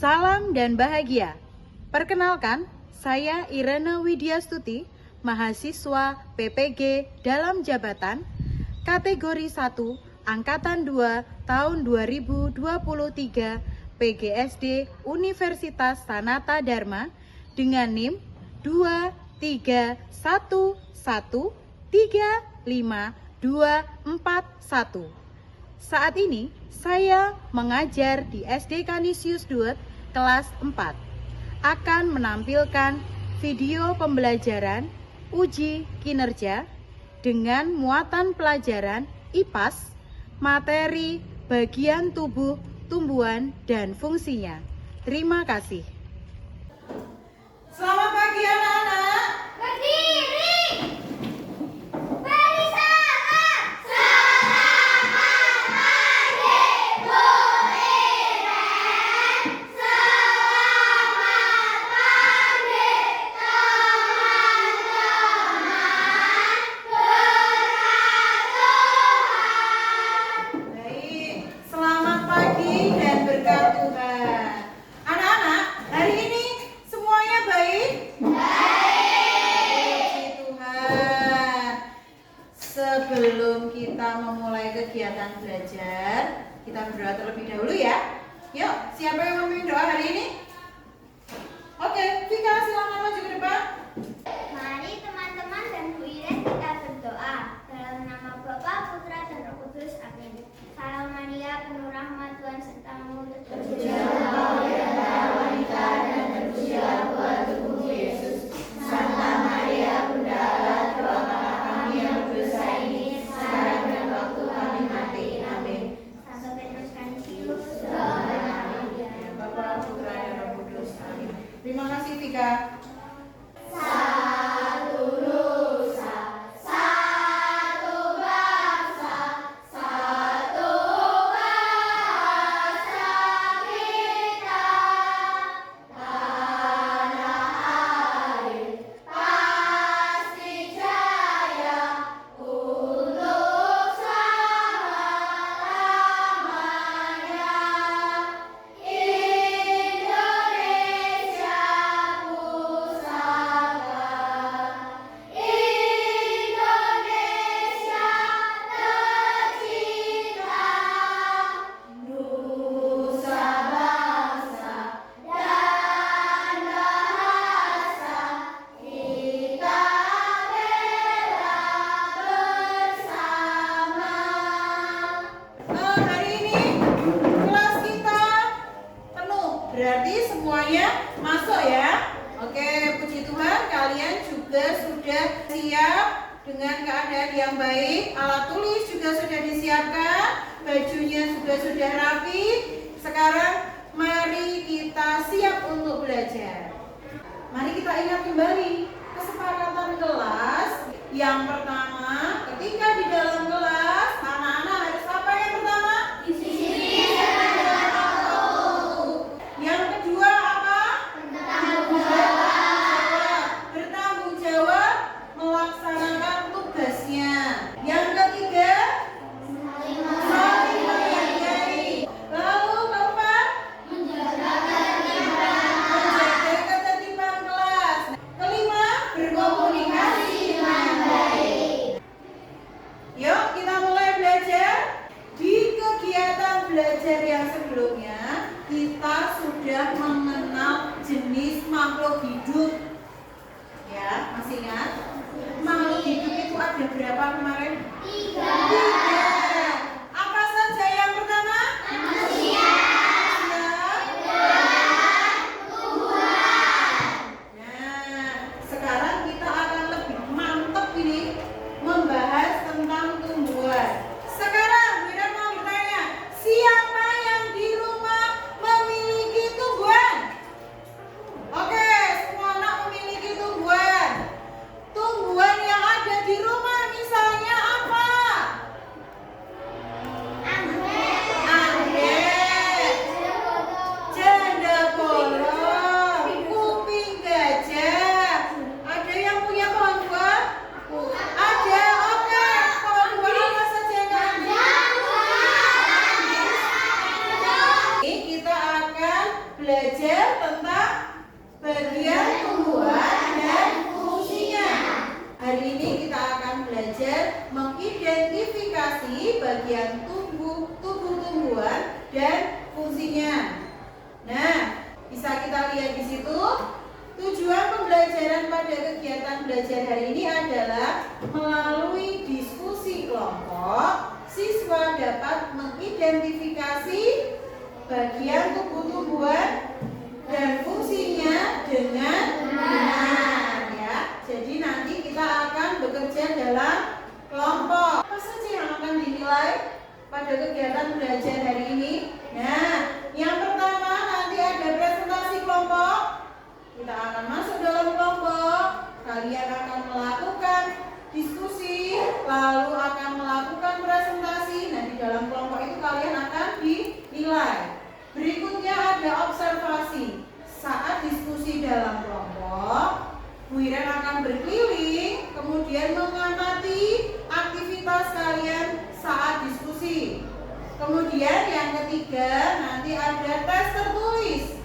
Salam dan bahagia. Perkenalkan, saya Irene Widyastuti, mahasiswa PPG dalam jabatan kategori 1 Angkatan 2 tahun 2023 PGSD Universitas Sanata Dharma dengan NIM 231135241. Saat ini saya mengajar di SD Kanisius Duet kelas 4. Akan menampilkan video pembelajaran uji kinerja dengan muatan pelajaran IPAS, materi bagian tubuh, tumbuhan, dan fungsinya. Terima kasih. Selamat pagi anak-anak. Berdiri. Bersama. Selamat pagi Bu Iren. Selamat pagi teman-teman. Berkat Tuhan. Baik, selamat pagi dan berkat Tuhan. Anak-anak, hari ini semuanya baik? Puji Tuhan. Sebelum kita memulai kegiatan belajar, kita berdoa terlebih dahulu ya. Yuk, siapa yang memimpin doa hari ini? Oke, Vika silakan maju ke depan. Mari teman-teman dan Bu Iren kita berdoa. Dalam nama Bapa, Putra, dan Roh Kudus. Amin. Salam Maria, penuh rahmat Tuhan sertamu. Terpujilah engkau di antara wanita dan terpujilah buah tubuhmu Yesus. Santa Maria, Bunda Allah, doakanlah kami yang berdosa ini sekarang dan waktu kami mati. Amin. Santo Petrus Kanisius, doakanlah kami. Bapa, Putra, dan Roh Kudus. Amin. Terima kasih Vika. Satu nusa, satu bangsa, satu bahasa kita. Tanah air pasti jaya untuk selama-lamanya. Indonesia pusaka, Indonesia tercinta, nusa bangsa dan bahasa kita bela bersama. Hari ini kelas kita penuh, berarti semuanya masuk ya. Oke, puji Tuhan kalian juga sudah siap dengan keadaan yang baik. Alat tulis juga sudah disiapkan, bajunya juga sudah rapi. Sekarang mari kita siap untuk belajar. Mari kita ingat kembali kesepakatan kelas. Yang pertama, ketika di dalam kelas, anak-anak harus apa yang pertama? Disiplin. Yang kedua apa? Bertanggung jawab melaksanakan tugasnya. Yang ketiga, saling menghargai. Lalu keempat, menjaga ketertiban kelas. Kelima, berkomunikasi dengan baik. belajar tentang bagian tumbuhan dan fungsinya. Hari ini kita akan belajar mengidentifikasi bagian tubuh tumbuhan dan fungsinya. Nah, bisa kita lihat di situ. Tujuan pembelajaran pada kegiatan belajar hari ini adalah melalui diskusi kelompok, siswa dapat mengidentifikasi bagian tubuh tumbuhan dan fungsinya dengan benar, ya. Jadi nanti kita akan bekerja dalam kelompok. Apa saja yang akan dinilai pada kegiatan belajar hari ini? Nah, yang pertama nanti ada presentasi kelompok. Kita akan masuk dalam kelompok. Kalian akan melakukan diskusi, lalu akan melakukan presentasi. Nah, di dalam kelompok itu kalian akan dinilai. Berikutnya ada observasi. Saat diskusi dalam kelompok, Bu Iren akan berkeliling, kemudian mengamati aktivitas kalian saat diskusi. Kemudian yang ketiga, nanti ada tes tertulis.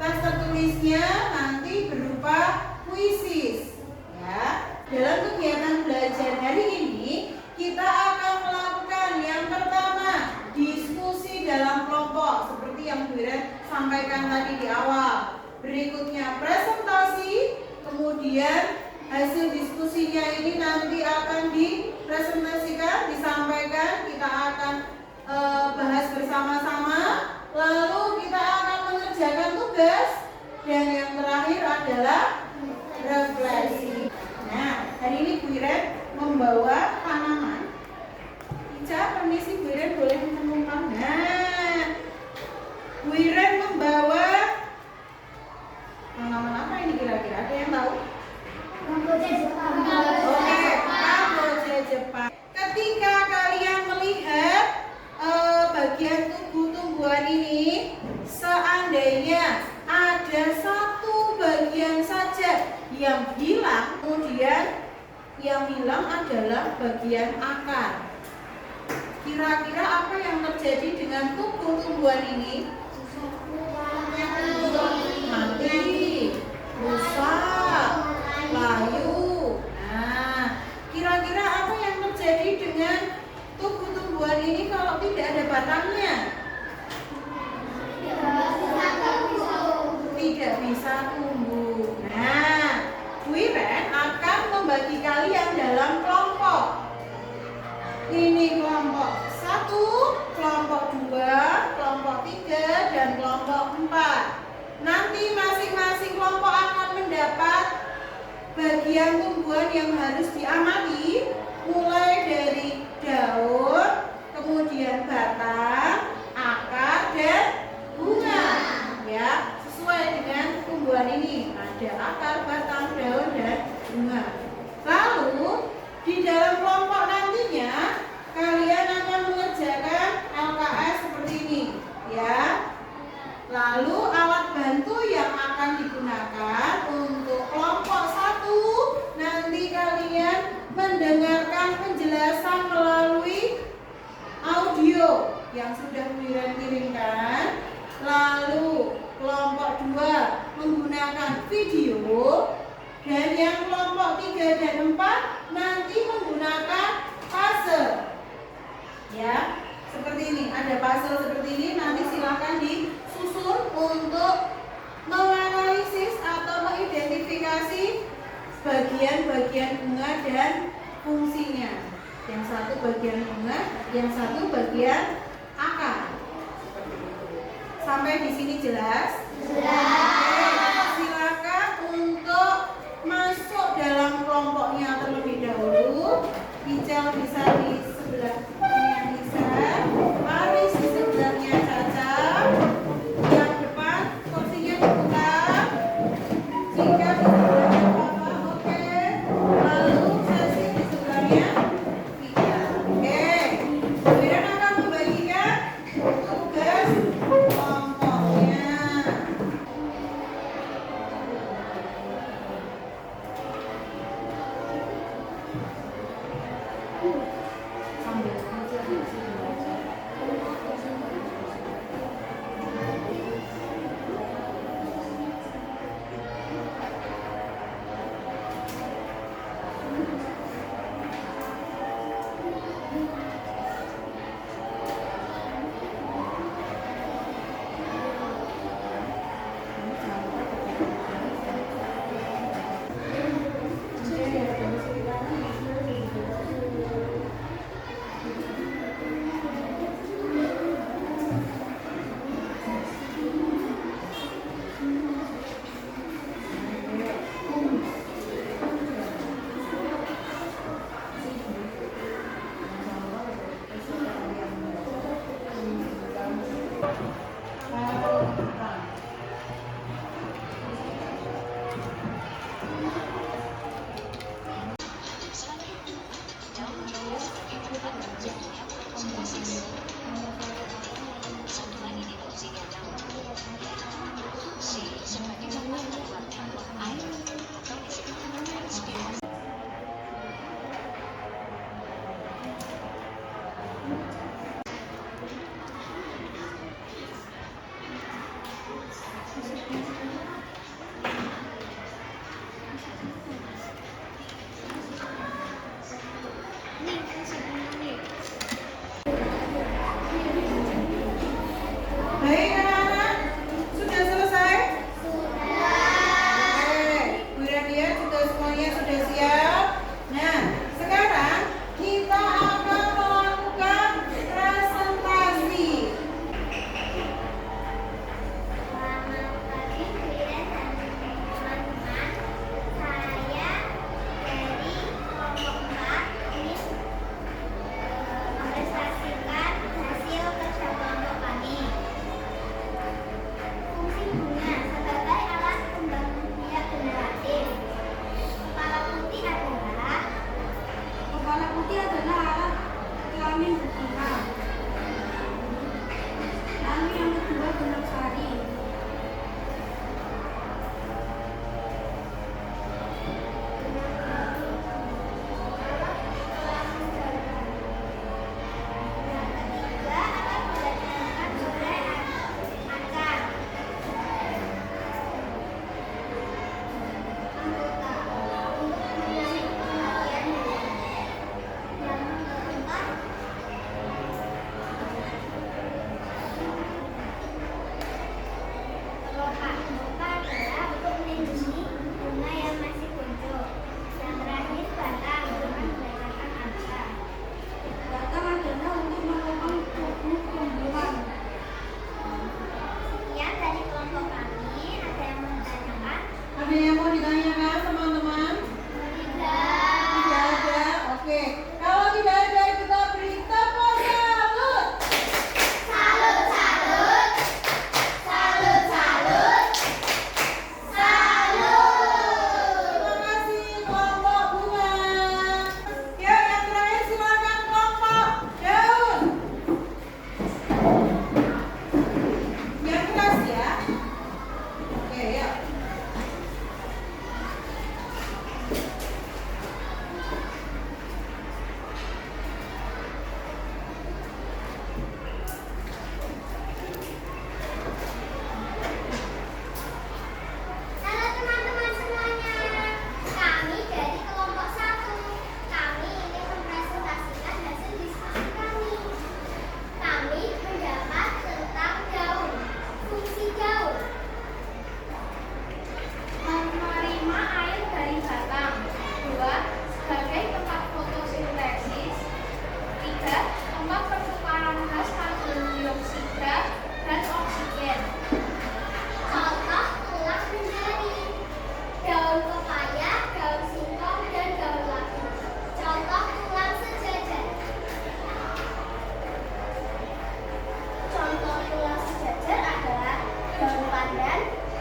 Tes tertulisnya nanti berupa kuisis. Ya. Dalam kegiatan belajar hari ini, kita akan melakukan yang pertama, diskusi dalam kelompok seperti yang Bu Iren sampaikan tadi di awal. Berikutnya presentasi, kemudian hasil diskusinya ini nanti akan dipresentasikan, disampaikan, kita akan bahas bersama-sama, lalu kita akan mengerjakan tugas, dan yang terakhir adalah refleksi. Nah, hari ini Bu Iren membawa tanaman. Ica, permisi, Bu Iren boleh menumpang. Nah, Bu Iren membawa tanaman apa ini kira-kira? Ada yang tahu? Kamboja Jepang. Oke, Kamboja Jepang. Ketika kalian melihat bagian tubuh tumbuhan ini, seandainya ada satu bagian saja yang hilang, kemudian yang hilang adalah bagian akar. Kira-kira apa yang terjadi dengan tubuh tumbuhan ini? Mati, rusak, layu. Nah, kira-kira apa yang terjadi dengan tubuh tumbuhan ini kalau tidak ada batangnya? Tidak bisa tumbuh. Nah, Bu Iren akan membagi kalian dalam kelompok. Ini kelompok 1, kelompok 2, kelompok 3, dan kelompok 4. Nanti masing-masing kelompok akan mendapat bagian tumbuhan yang harus diamati, mulai dari daun, kemudian batang, akar, dan bunga. Ya, sesuai dengan tumbuhan ini ada akar, batang, daun, dan bunga. Lalu di dalam kelompok nantinya kalian akan mengerjakan LKS seperti ini, ya. Lalu alat bantu yang akan digunakan untuk kelompok 1, nanti kalian mendengarkan penjelasan melalui audio yang sudah Bu Iren kirimkan. Lalu kelompok 2 menggunakan video, dan yang kelompok 3 dan 4 nanti menggunakan puzzle. Ya, seperti ini, ada puzzle seperti ini, nanti silahkan disusun untuk menganalisis atau mengidentifikasi bagian-bagian bunga dan fungsinya. Yang satu bagian bunga, yang satu bagian akar. Sampai di sini jelas? Jelas. Silakan untuk masuk dalam kelompoknya terlebih dahulu. Ical bisa di sebelahnya Nisa, Aris di sebelahnya Caca. Yang depan kursinya dibuka. Jika di sebelahnya Papa, oke. Lalu sesi di sebelahnya Vika. Oke. Kemudian akan membagikan tugas kelompoknya. Sambil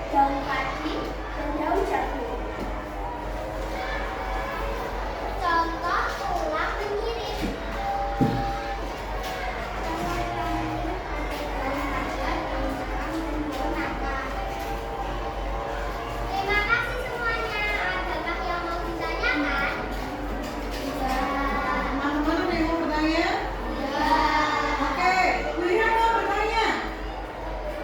daun padi, dan daun jagung. Contoh tulang pengirit. Terima kasih semuanya. Adakah yang mau ditanyakan? Teman-teman ada yang mau bertanya? Ya. Oke, Bu Ira mau bertanya.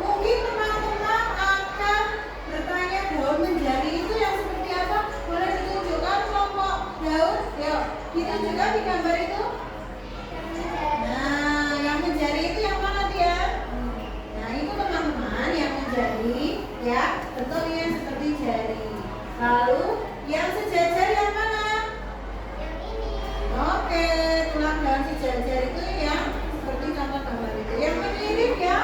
Mungkin teman-teman akan bertanya daun menjari itu yang seperti apa? Boleh ditunjukkan kelompok daun? Yuk, ditunjukkan di gambar itu. Nah, yang menjari itu yang mana dia? Nah, itu teman-teman yang menjari ya, bentuknya seperti jari. Lalu yang sejajar yang mana? Yang ini. Oke, tulang daun sejajar itu yang seperti contoh gambar itu. Yang mengirit ya.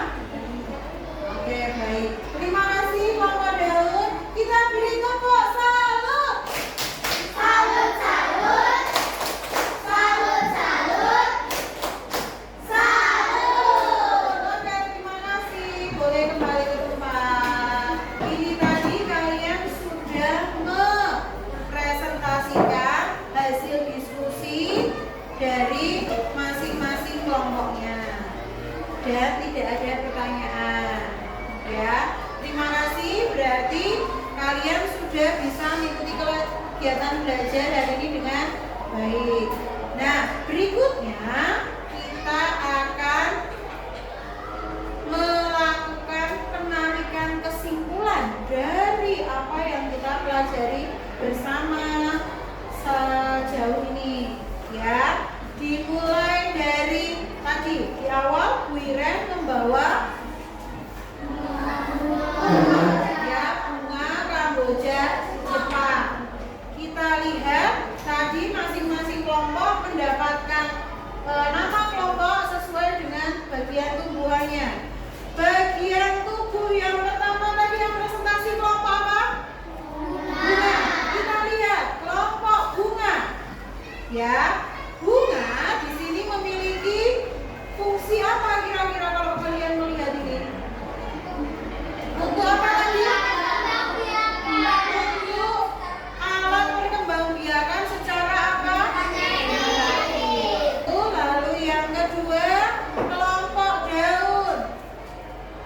Oke, baik. Terima kasih kelompok daun. Kita beri tepuk salut. Salut, salut. Salut, salut. Salut. Oke, terima kasih. Boleh kembali ke tempat. Ini tadi kalian sudah mempresentasikan hasil diskusi dari masing-masing kelompoknya. Dan tidak ada pertanyaan. Ya, terima kasih. Berarti kalian sudah bisa mengikuti kegiatan belajar hari ini dengan baik. Nah, berikutnya kita akan melakukan penarikan kesimpulan dari apa yang kita pelajari bersama sejauh ini. Ya, dimulai dari tadi di awal Bu Iren membawa ya, bunga kamboja Jepang. Kita lihat tadi masing-masing kelompok mendapatkan nama kelompok sesuai dengan bagian tumbuhannya. Bagian tubuh yang pertama tadi yang presentasi kelompok apa? Bunga. Kita lihat kelompok bunga. Ya, bunga di sini memiliki fungsi apa kira-kira kalau kalian melihat ini? Untuk apa tadi? Untuk alat perkembangbiakan secara apa? Lalu yang kedua, kelompok daun.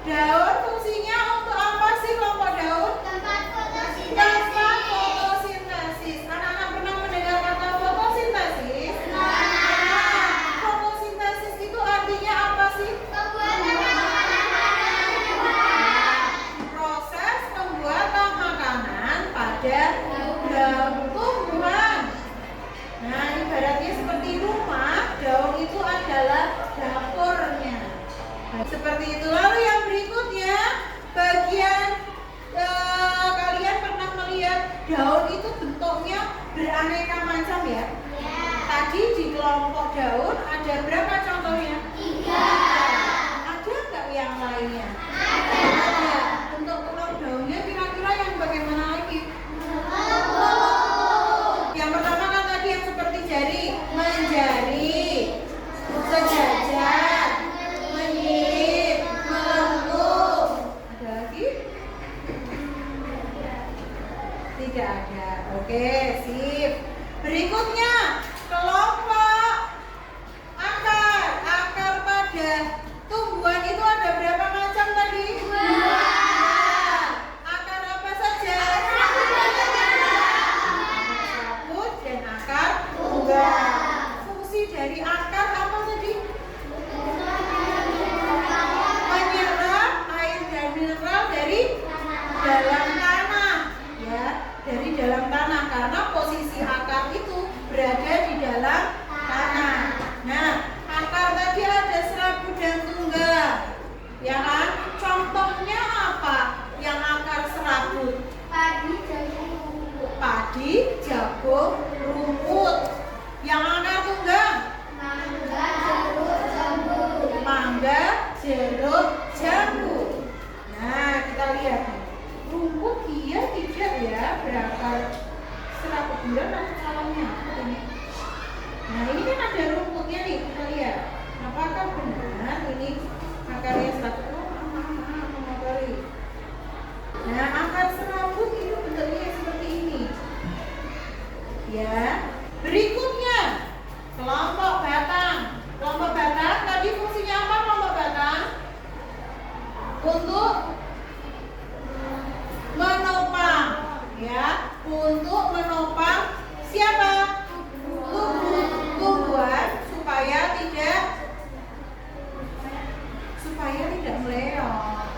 Daun fungsinya untuk apa sih kelompok daun? Tempat Tempat fotosintesis. Anak-anak pernah mendengar kata fotosintesis? Fotosintesis itu artinya apa sih? Proses pembuatan makanan pada daun tumbuhan. Nah, ibaratnya seperti rumah, daun itu adalah dapurnya. Nah, seperti itu. Lalu yang berikutnya, bagian kalian pernah melihat daun itu bentuknya beraneka macam ya? Tadi di kelompok daun ada berapa contohnya? 3. Ada nggak yang lainnya? Ada. Bentuk kelompok daunnya kira-kira yang bagaimana lagi? Yang pertama kan tadi yang seperti jari, menjari, sejajar, menyirit, melengkung. Ada lagi? Tidak ada. Oke, sip. Berikutnya, kelompok akar. Akar pada tumbuhan itu ada berapa macam tadi? 2. Akar apa saja? Serabut dan akar tunggal. Fungsi dari akar apa tadi? Menyerap air dan mineral dari dalam tanah. Ya, dari dalam tanah karena posisi akar itu berada di dalam tanah. Nah, akar tadi ada serabut dan tunggal. Ya kan? Contohnya apa? Yang akar serabut? Padi, jagung, rumput. Padi, jagung, rumput. Yang akar tunggal? Mangga, jeruk, jambu. Mangga, jeruk, jambu. Nah, kita lihat nih. Rumput iya tidak ya berakar serabut bulan atau salahnya? Nah, ini kan ada rumputnya nih, kita lihat. Apakah benar ini akarnya serabut? Nah, Ya. Berikutnya kelompok batang. Kelompok batang tadi fungsinya apa kelompok batang? Untuk menopang, ya, untuk menopang siapa? Tumbuhan supaya tidak meleot,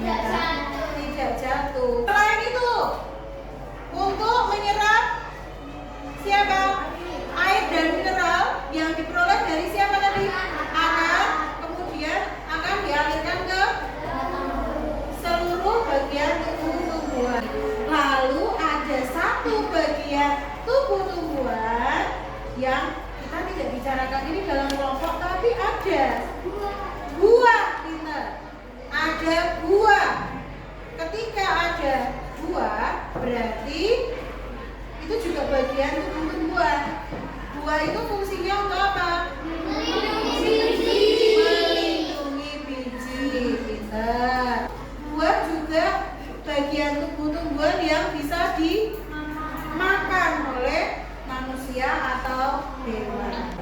ya kan? Tidak jatuh. Selain itu, untuk menyerap siapa? Air dan mineral yang diperoleh dari siapa tadi? Kemudian akan dialirkan ke seluruh bagian tubuh tumbuhan. Lalu ada satu bagian tubuh tumbuhan yang kita tidak bicarakan ini dalam kelompok, tapi ada buah, pinter. Ada buah. Ketika ada buah, berarti itu juga bagian tubuh tumbuhan. Buah itu fungsinya untuk apa? Melindungi biji, pinter. Buah juga bagian tubuh tumbuhan yang bisa dimakan oleh manusia atau hewan.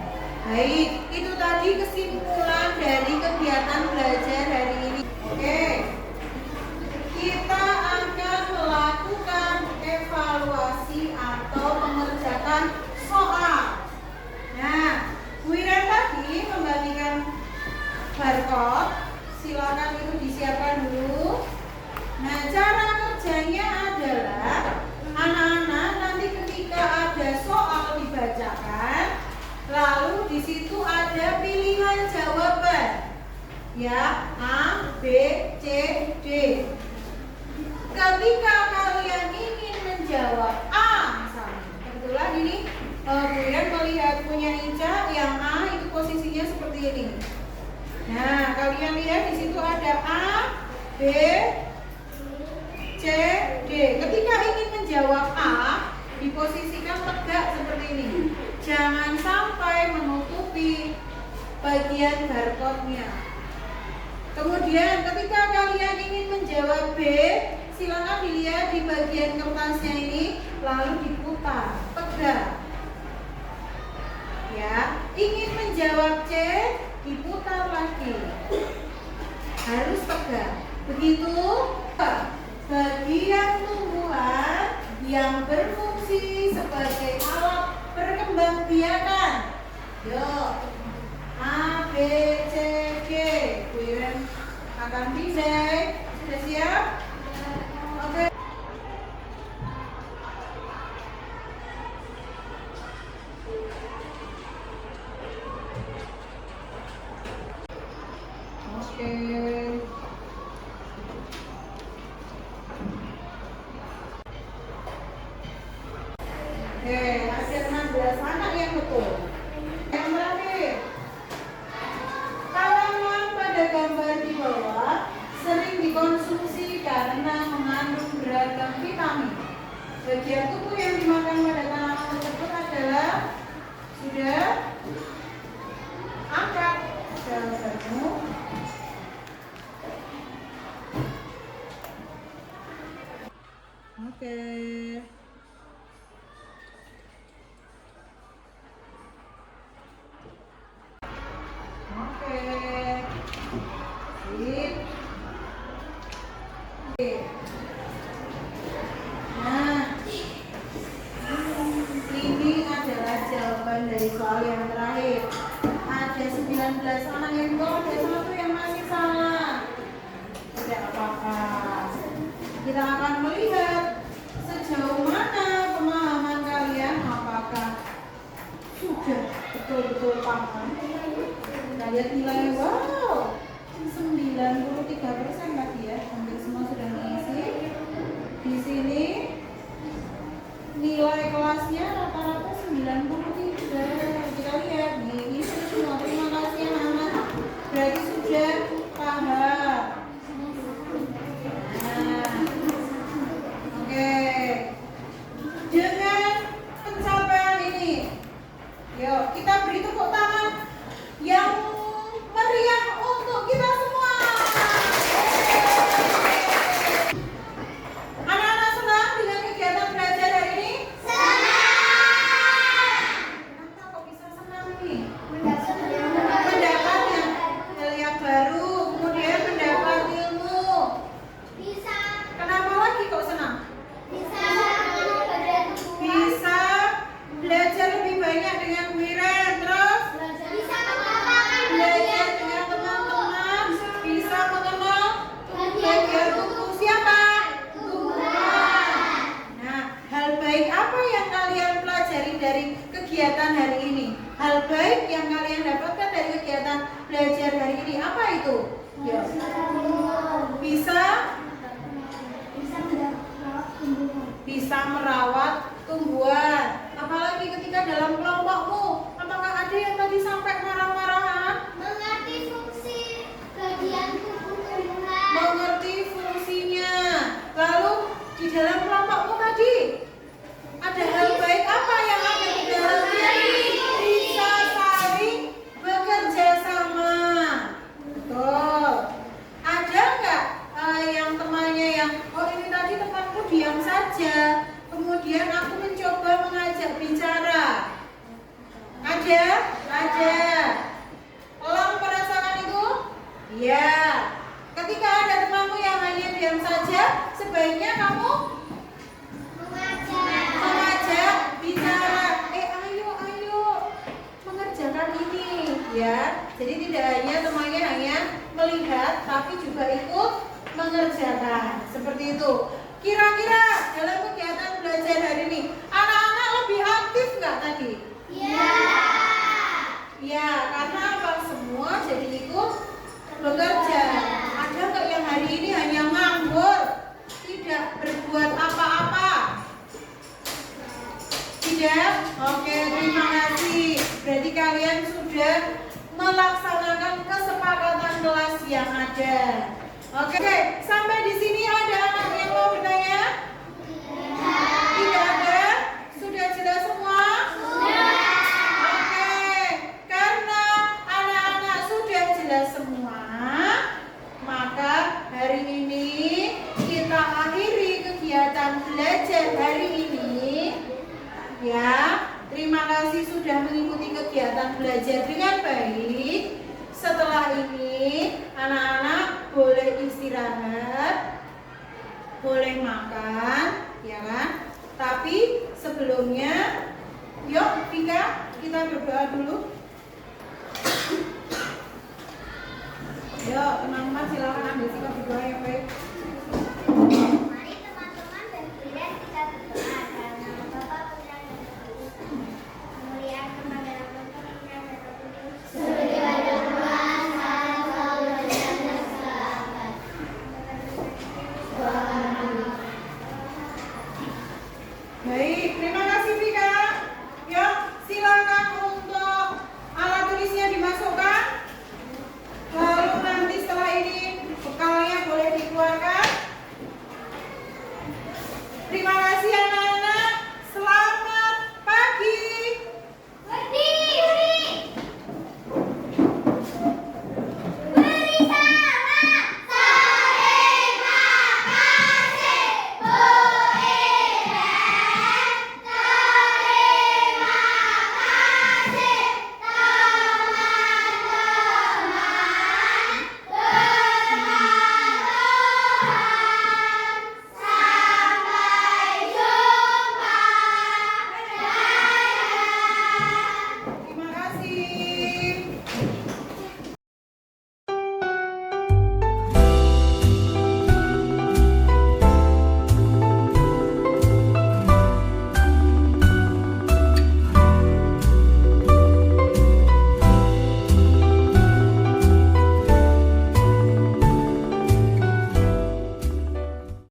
Baik, itu tadi kesimpulan dari kegiatan belajar hari ini. Oke, kita akan melakukan evaluasi atau mengerjakan soal. Nah, Bu Iren tadi membagikan barcode, silakan itu disiapkan dulu. Nah, cara kerjanya adalah anak-anak nanti ketika ada soal dibacakan, lalu di situ ada pilihan jawaban, ya, A, B, C, D. Ketika kalian ingin menjawab A, misalnya, kebetulan ini kalian melihat punya Ica yang A itu posisinya seperti ini. Nah, kalian lihat di situ ada A, B, C, D. Ketika ingin menjawab A, diposisikan tegak seperti ini. Jangan sampai menutupi bagian barcode-nya. Kemudian ketika kalian ingin menjawab B, silakan dilihat di bagian kertasnya ini, lalu diputar tegak. Ya, ingin menjawab C, diputar lagi. Harus tegak. Begitu bagian tumbuhan yang berfungsi sebagai alat perkembangbiakan. Yuk, A, B, C, G. Bu Iren akan pindah. Sudah siap? Oke. Ada 16 anak yang betul. Yang terakhir, tanaman pada gambar di bawah sering dikonsumsi karena mengandung beragam vitamin. Bagian tubuh yang dimakan pada tanaman tersebut adalah sudah angkat jawabanmu. Oke. Nah, ini adalah jawaban dari soal yang terakhir. Ada 19 anak yang betul, ada satu yang masih salah. Tidak apa-apa. Kita akan melihat sejauh mana pemahaman kalian, apakah sudah betul-betul paham. Kita lihat nilai, wow, 93% tadi ya, hampir semua sudah mengisi. Di sini nilai kelasnya rata-rata 93. Kita lihat nih, isi semua. Terima kasih anak-anak, berarti sudah paham. Nah, oke. Dengan pencapaian ini, yuk kita beri tepuk tangan yang meriah untuk kita semua. Anak-anak senang dengan kegiatan belajar hari ini? Senang! bisa merawat tumbuhan. Apalagi ketika dalam kelompokmu, apakah ada yang tadi sampai marah-marahan? Mengerti fungsi bagian tubuh tumbuhan. Mengerti fungsinya. Lalu di dalam kelompokmu tadi ada hal baik apa yang ada di dalamnya? Bisa saling bekerja sama. Betul. Ada nggak yang temannya yang ini tadi temanku diam saja, kemudian aku mencoba mengajak bicara? Ada? Ada. Elang merasakan itu? Iya. Ketika ada temanmu yang hanya diam saja, sebaiknya kamu mengajak bicara. Ayo mengerjakan ini, ya. Jadi tidak hanya temannya hanya melihat, tapi juga ikut mengerjakan. Seperti itu. Kira-kira dalam kegiatan belajar hari ini, anak-anak lebih aktif nggak tadi? Ya. Ya, karena apa? Semua jadi ikut bekerja. Ada nggak yang hari ini hanya nganggur, tidak berbuat apa-apa? Tidak? Oke, terima kasih. Berarti kalian sudah melaksanakan kesepakatan kelas yang ada. Oke, sampai di sini ada anak yang mau bertanya? Tidak ada? Sudah jelas semua? Oke, karena anak-anak sudah jelas semua, maka hari ini kita akhiri kegiatan belajar hari ini. Ya, terima kasih sudah mengikuti kegiatan belajar dengan baik. Setelah ini, anak-anak boleh istirahat, boleh makan, ya kan? Tapi sebelumnya, yuk Vika, kita berdoa dulu. Yuk, teman-teman silakan ambil sikap berdoa yang baik.